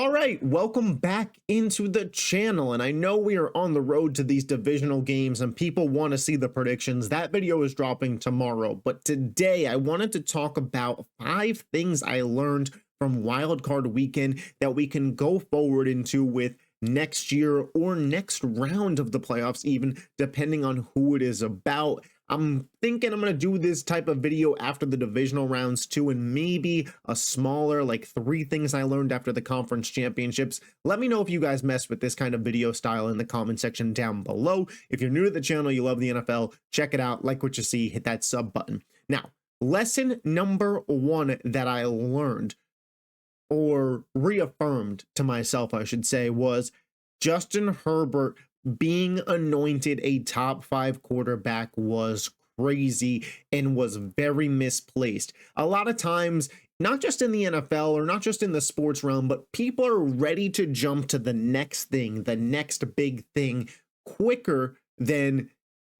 All right, welcome back into the channel. And I know we are on the road to these divisional games and people want to see the predictions. That video is dropping tomorrow. But today I wanted to talk about 5 things I learned from wildcard weekend that we can go forward into with next year or next round of the playoffs, even depending on who it is about. I'm thinking I'm going to do this type of video after the divisional rounds too, and maybe a smaller, like 3 things I learned after the conference championships. Let me know if you guys mess with this kind of video style in the comment section down below. If you're new to the channel, you love the NFL, check it out, like what you see, hit that sub button. Now, lesson number 1 that I learned, or reaffirmed to myself, I should say, was Justin Herbert being anointed a top 5 quarterback was crazy and was very misplaced. A lot of times, not just in the NFL or not just in the sports realm, but people are ready to jump to the next thing, the next big thing, quicker than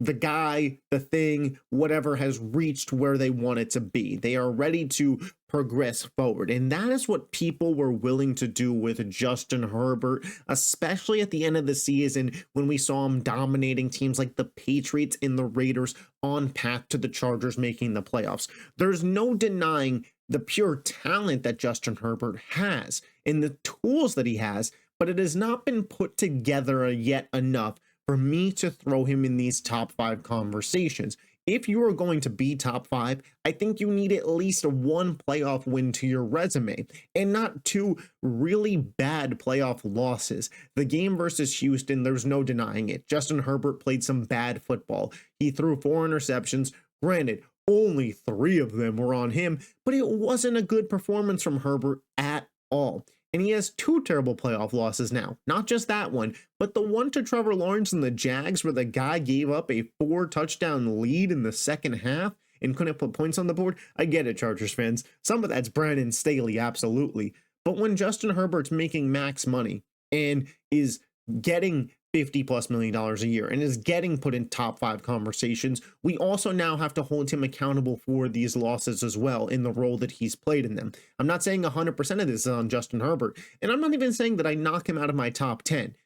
the guy, the thing, whatever has reached where they want it to be. They are ready to progress forward. And that is what people were willing to do with Justin Herbert, especially at the end of the season when we saw him dominating teams like the Patriots and the Raiders on path to the Chargers making the playoffs. There's no denying the pure talent that Justin Herbert has and the tools that he has, but it has not been put together yet enough for me to throw him in these top 5 conversations. If you are going to be top 5, I think you need at least 1 playoff win to your resume and not 2 really bad playoff losses. The game versus Houston, there's no denying it. Justin Herbert played some bad football. He threw 4 interceptions. Granted, only 3 of them were on him, but it wasn't a good performance from Herbert at all. And he has 2 terrible playoff losses now. Not just that one, but the one to Trevor Lawrence and the Jags where the guy gave up a 4-touchdown lead in the second half and couldn't put points on the board. I get it, Chargers fans. Some of that's Brandon Staley, absolutely. But when Justin Herbert's making max money and is getting $50+ million a year and is getting put in top 5 conversations, we also now have to hold him accountable for these losses as well in the role that he's played in them. I'm not saying 100% of this is on Justin Herbert, and I'm not even saying that I knock him out of my top 10,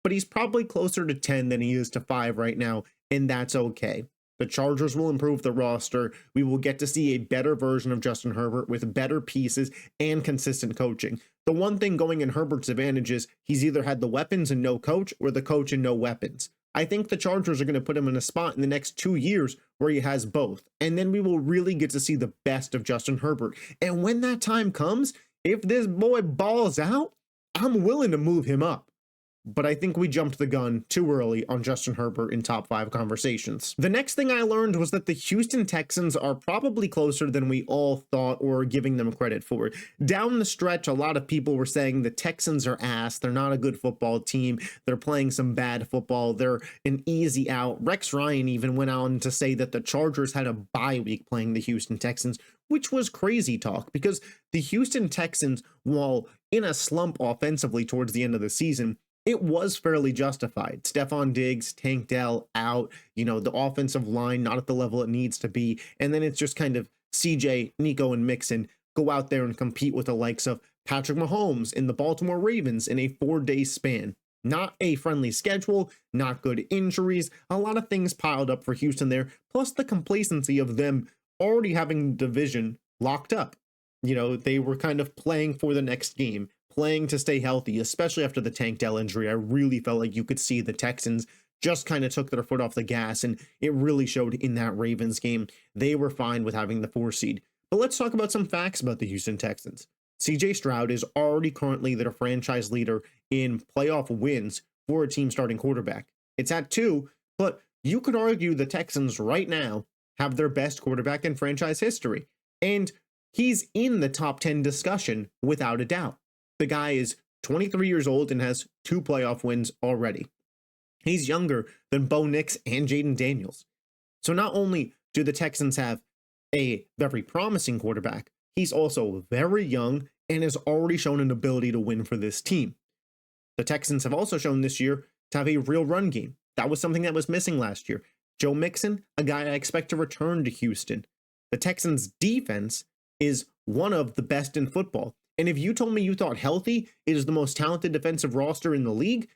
but he's probably closer to 10 than he is to 5 right now, and that's okay. The Chargers will improve the roster. We will get to see a better version of Justin Herbert with better pieces and consistent coaching. The one thing going in Herbert's advantage is he's either had the weapons and no coach or the coach and no weapons. I think the Chargers are going to put him in a spot in the next 2 years where he has both. And then we will really get to see the best of Justin Herbert. And when that time comes, if this boy balls out, I'm willing to move him up. But I think we jumped the gun too early on Justin Herbert in top 5 conversations. The next thing I learned was that the Houston Texans are probably closer than we all thought or giving them credit for. Down the stretch, a lot of people were saying the Texans are ass. They're not a good football team. They're playing some bad football. They're an easy out. Rex Ryan even went on to say that the Chargers had a bye week playing the Houston Texans, which was crazy talk because the Houston Texans, while in a slump offensively towards the end of the season, it was fairly justified. Stephon Diggs, Tank Dell out, the offensive line not at the level it needs to be. And then it's just kind of CJ, Nico, and Mixon go out there and compete with the likes of Patrick Mahomes and the Baltimore Ravens in a 4-day span. Not a friendly schedule, not good injuries, a lot of things piled up for Houston there, plus the complacency of them already having the division locked up. They were kind of playing for the next game, playing to stay healthy, especially after the Tank Dell injury. I really felt like you could see the Texans just kind of took their foot off the gas, and it really showed in that Ravens game. They were fine with having the 4 seed. But let's talk about some facts about the Houston Texans. CJ Stroud is already currently their franchise leader in playoff wins for a team starting quarterback. It's at 2, but you could argue the Texans right now have their best quarterback in franchise history. And he's in the top 10 discussion without a doubt. The guy is 23 years old and has 2 playoff wins already. He's younger than Bo Nix and Jayden Daniels. So not only do the Texans have a very promising quarterback, he's also very young and has already shown an ability to win for this team. The Texans have also shown this year to have a real run game. That was something that was missing last year. Joe Mixon, a guy I expect to return to Houston. The Texans' defense is one of the best in football. And if you told me you thought healthy is the most talented defensive roster in the league,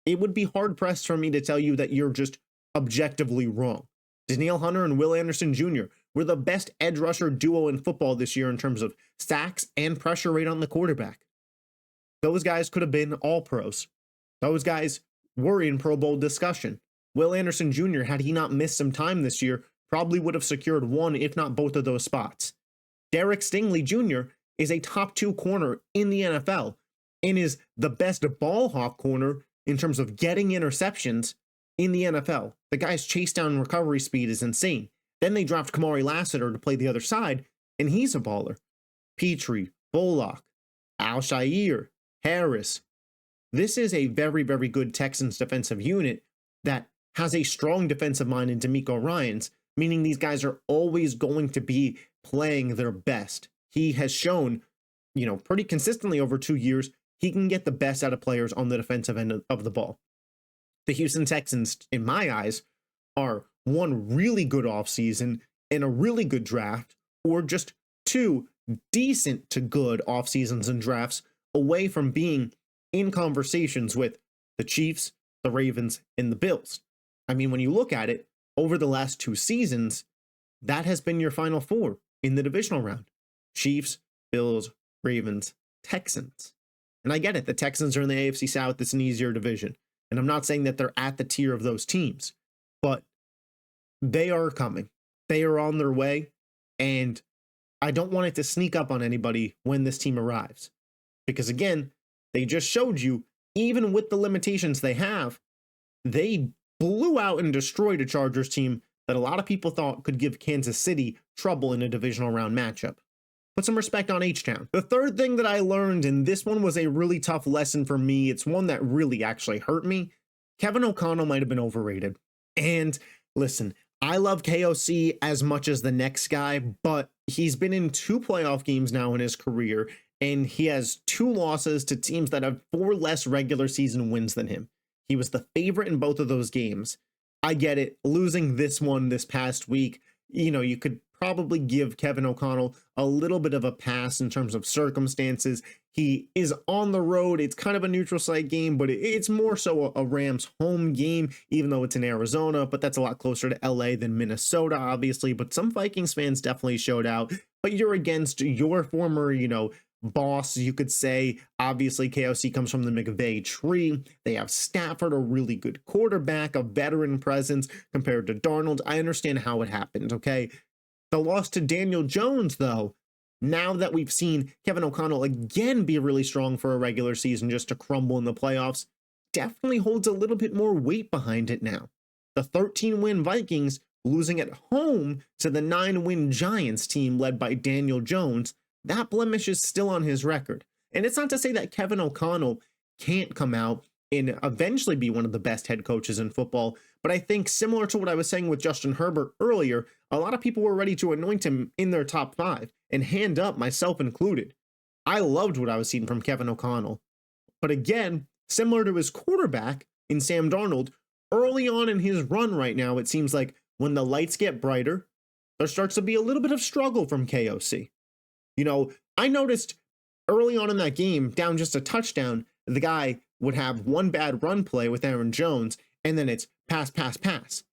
it would be hard pressed for me to tell you that you're just objectively wrong. Danielle Hunter and Will Anderson Jr. were the best edge rusher duo in football this year in terms of sacks and pressure rate on the quarterback. Those guys could have been all pros. Those guys were in Pro Bowl discussion. Will Anderson Jr., had he not missed some time this year, probably would have secured one, if not both of those spots. Derek Stingley Jr. is a top 2 corner in the NFL and is the best ball hawk corner in terms of getting interceptions in the NFL. The guy's chase down recovery speed is insane. Then they draft Kamari Lassiter to play the other side, and he's a baller. Petrie, Bullock, Al-Shaair, Harris. This is a very, very good Texans defensive unit that has a strong defensive mind in D'Amico Ryans, meaning these guys are always going to be playing their best. He has shown, pretty consistently over 2 years, he can get the best out of players on the defensive end of the ball. The Houston Texans, in my eyes, are one really good offseason and a really good draft, or just 2 decent to good off seasons and drafts away from being in conversations with the Chiefs, the Ravens, and the Bills. I mean, when you look at it, over the last 2 seasons, that has been your final 4 in the divisional round. Chiefs, Bills, Ravens, Texans. And I get it. The Texans are in the AFC South. It's an easier division. And I'm not saying that they're at the tier of those teams, but they are coming. They are on their way. And I don't want it to sneak up on anybody when this team arrives. Because again, they just showed you, even with the limitations they have, they blew out and destroyed a Chargers team that a lot of people thought could give Kansas City trouble in a divisional round matchup. Put some respect on H-Town. The third thing that I learned, and this one was a really tough lesson for me, it's one that really actually hurt me. Kevin O'Connell might have been overrated. And listen, I love KOC as much as the next guy, but he's been in 2 playoff games now in his career, and he has 2 losses to teams that have 4 less regular season wins than him. He was the favorite in both of those games. I get it. Losing this one this past week, you could probably give Kevin O'Connell a little bit of a pass in terms of circumstances. He is on the road. It's kind of a neutral site game, but it's more so a Rams home game, even though it's in Arizona, but that's a lot closer to LA than Minnesota, obviously. But some Vikings fans definitely showed out. But you're against your former, boss, you could say. Obviously, KOC comes from the McVay tree. They have Stafford, a really good quarterback, a veteran presence compared to Darnold. I understand how it happened, okay? The loss to Daniel Jones, though, now that we've seen Kevin O'Connell again be really strong for a regular season just to crumble in the playoffs, definitely holds a little bit more weight behind it now. The 13-win Vikings losing at home to the 9-win Giants team led by Daniel Jones, that blemish is still on his record. And it's not to say that Kevin O'Connell can't come out and eventually be one of the best head coaches in football, but I think similar to what I was saying with Justin Herbert earlier, a lot of people were ready to anoint him in their top 5, and hand up, myself included. I loved what I was seeing from Kevin O'Connell. But again, similar to his quarterback in Sam Darnold, early on in his run right now, it seems like when the lights get brighter, there starts to be a little bit of struggle from KOC. I noticed early on in that game, down just a touchdown, the guy would have one bad run play with Aaron Jones, and then it's pass, pass, pass.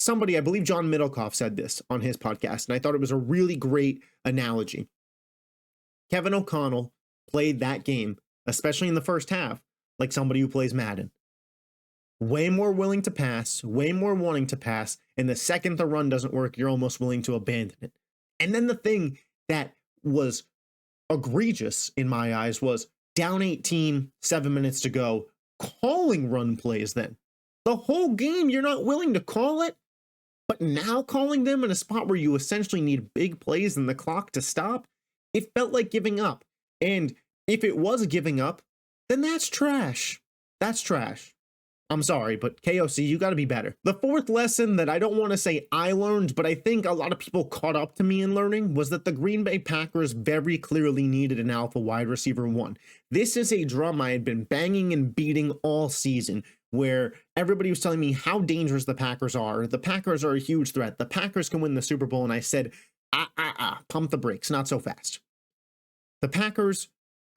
Somebody, I believe John Middlecoff, said this on his podcast, and I thought it was a really great analogy. Kevin O'Connell played that game, especially in the first half, like somebody who plays Madden. Way more willing to pass, way more wanting to pass, and the second the run doesn't work, you're almost willing to abandon it. And then the thing that was egregious in my eyes was down 18, 7 minutes to go, calling run plays then. The whole game, you're not willing to call it, but now calling them in a spot where you essentially need big plays and the clock to stop, it felt like giving up. And if it was giving up, then that's trash. That's trash. I'm sorry, but KOC, you got to be better. The fourth lesson that I don't want to say I learned, but I think a lot of people caught up to me in learning, was that the Green Bay Packers very clearly needed an alpha wide receiver 1. This is a drum I had been banging and beating all season, where everybody was telling me how dangerous the Packers are. The Packers are a huge threat. The Packers can win the Super Bowl. And I said, pump the brakes, not so fast. The Packers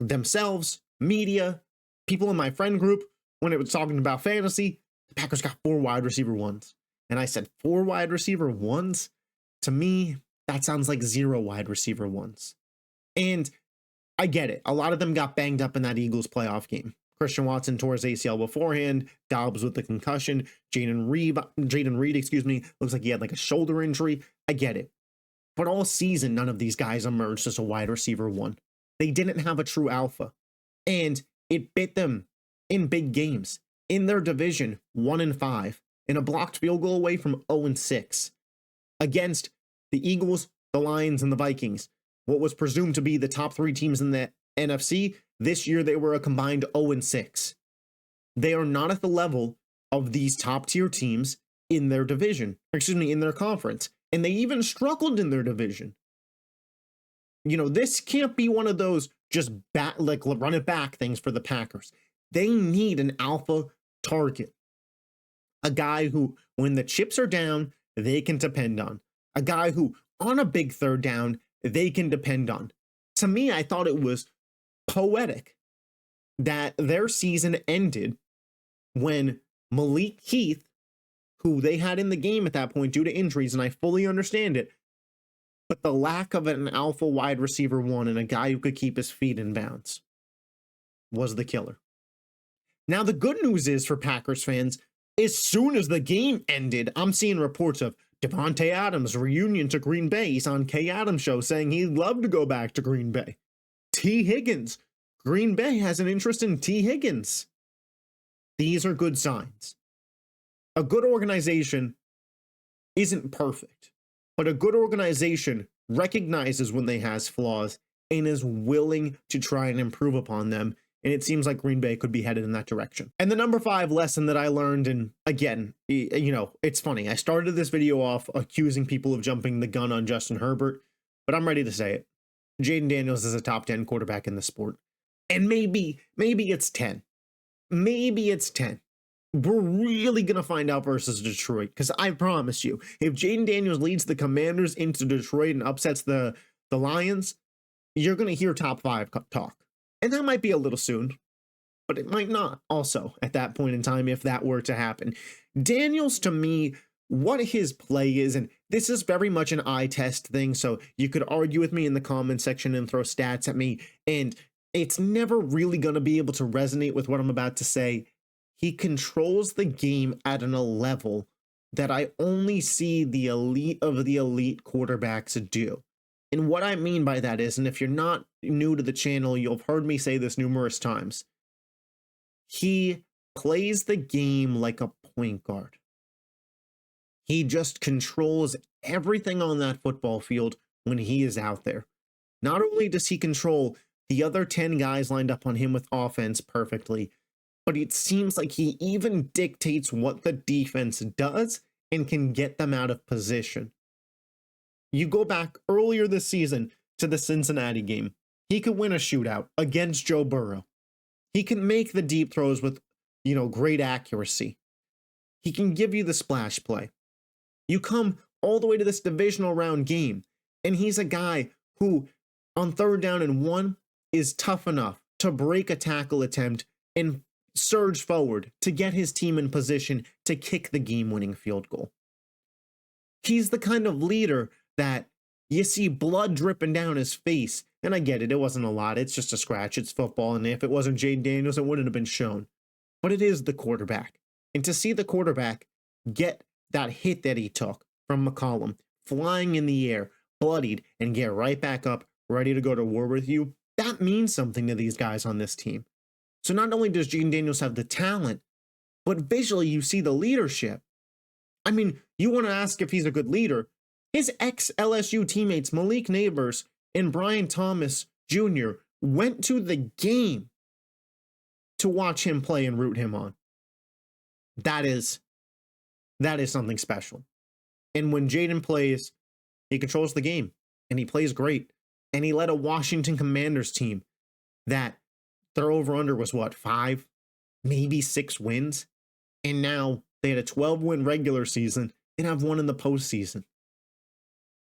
themselves, media, people in my friend group, when it was talking about fantasy, the Packers got 4 wide receiver ones. And I said, 4 wide receiver ones? To me, that sounds like 0 wide receiver ones. And I get it. A lot of them got banged up in that Eagles playoff game. Christian Watson tore his ACL beforehand. Dobbs with the concussion. Jayden Reed, looks like he had like a shoulder injury. I get it. But all season, none of these guys emerged as a wide receiver one. They didn't have a true alpha. And it bit them in big games. In their division, 1-5. And a blocked field goal away from 0-6. Against the Eagles, the Lions, and the Vikings. What was presumed to be the top 3 teams in the NFC, this year they were a combined 0-6. They are not at the level of these top tier teams in their division, in their conference. And they even struggled in their division. You know, this can't be one of those just run it back things for the Packers. They need an alpha target. A guy who, when the chips are down, they can depend on. A guy who, on a big third down, they can depend on. To me, I thought it was poetic that their season ended when Malik Heath, who they had in the game at that point due to injuries, and I fully understand it, but the lack of an alpha wide receiver one and a guy who could keep his feet in bounds was the killer. Now, the good news is for Packers fans, as soon as the game ended, I'm seeing reports of Devontae Adams' reunion to Green Bay. He's on Kay Adams' show saying he'd love to go back to Green Bay. T. Higgins. Green Bay has an interest in T. Higgins. These are good signs. A good organization isn't perfect, but a good organization recognizes when they has flaws and is willing to try and improve upon them. And it seems like Green Bay could be headed in that direction. And the number 5 lesson that I learned, and again, you know, it's funny. I started this video off accusing people of jumping the gun on Justin Herbert, but I'm ready to say it. Jayden Daniels is a top 10 quarterback in the sport. And maybe it's 10. Maybe it's 10. We're really going to find out versus Detroit, because I promise you, if Jayden Daniels leads the Commanders into Detroit and upsets the Lions, you're going to hear top 5 talk. And that might be a little soon, but it might not also at that point in time if that were to happen. Daniels, to me, what his play is, and this is very much an eye test thing, so you could argue with me in the comment section and throw stats at me, and it's never really going to be able to resonate with what I'm about to say. He controls the game at a level that I only see the elite of the elite quarterbacks do. And what I mean by that is, and if you're not new to the channel, you've heard me say this numerous times, he plays the game like a point guard. He just controls everything on that football field when he is out there. Not only does he control the other 10 guys lined up on him with offense perfectly, but it seems like he even dictates what the defense does and can get them out of position. You go back earlier this season to the Cincinnati game. He could win a shootout against Joe Burrow. He can make the deep throws with, great accuracy. He can give you the splash play. You come all the way to this divisional round game, and he's a guy who, on 3rd down and 1, is tough enough to break a tackle attempt and surge forward to get his team in position to kick the game-winning field goal. He's the kind of leader that you see blood dripping down his face. And I get it, it wasn't a lot. It's just a scratch. It's football. And if it wasn't Jayden Daniels, it wouldn't have been shown. But it is the quarterback. And to see the quarterback get that hit that he took from McCollum, flying in the air, bloodied, and get right back up, ready to go to war with you, that means something to these guys on this team. So not only does Jayden Daniels have the talent, but visually you see the leadership. I mean, you want to ask if he's a good leader. His ex-LSU teammates, Malik Neighbors and Brian Thomas Jr., went to the game to watch him play and root him on. That is something special. And when Jayden plays, he controls the game, and he plays great. And he led a Washington Commanders team that their over-under was, 5, maybe 6 wins? And now they had a 12-win regular season and have one in the postseason.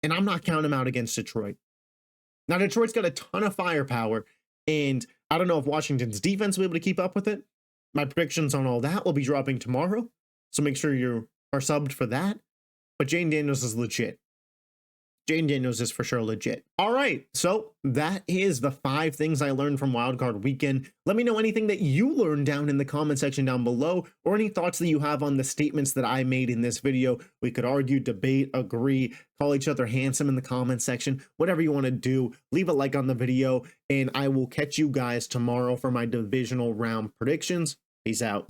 And I'm not counting them out against Detroit. Now, Detroit's got a ton of firepower, and I don't know if Washington's defense will be able to keep up with it. My predictions on all that will be dropping tomorrow, so make sure you are subbed for that. But Jayden Daniels is legit. Jayden Daniels is for sure legit. All right, so that is the 5 things I learned from Wildcard Weekend. Let me know anything that you learned down in the comment section down below, or any thoughts that you have on the statements that I made in this video. We could argue, debate, agree, call each other handsome in the comment section, whatever you want to do. Leave a like on the video, and I will catch you guys tomorrow for my divisional round predictions. Peace out.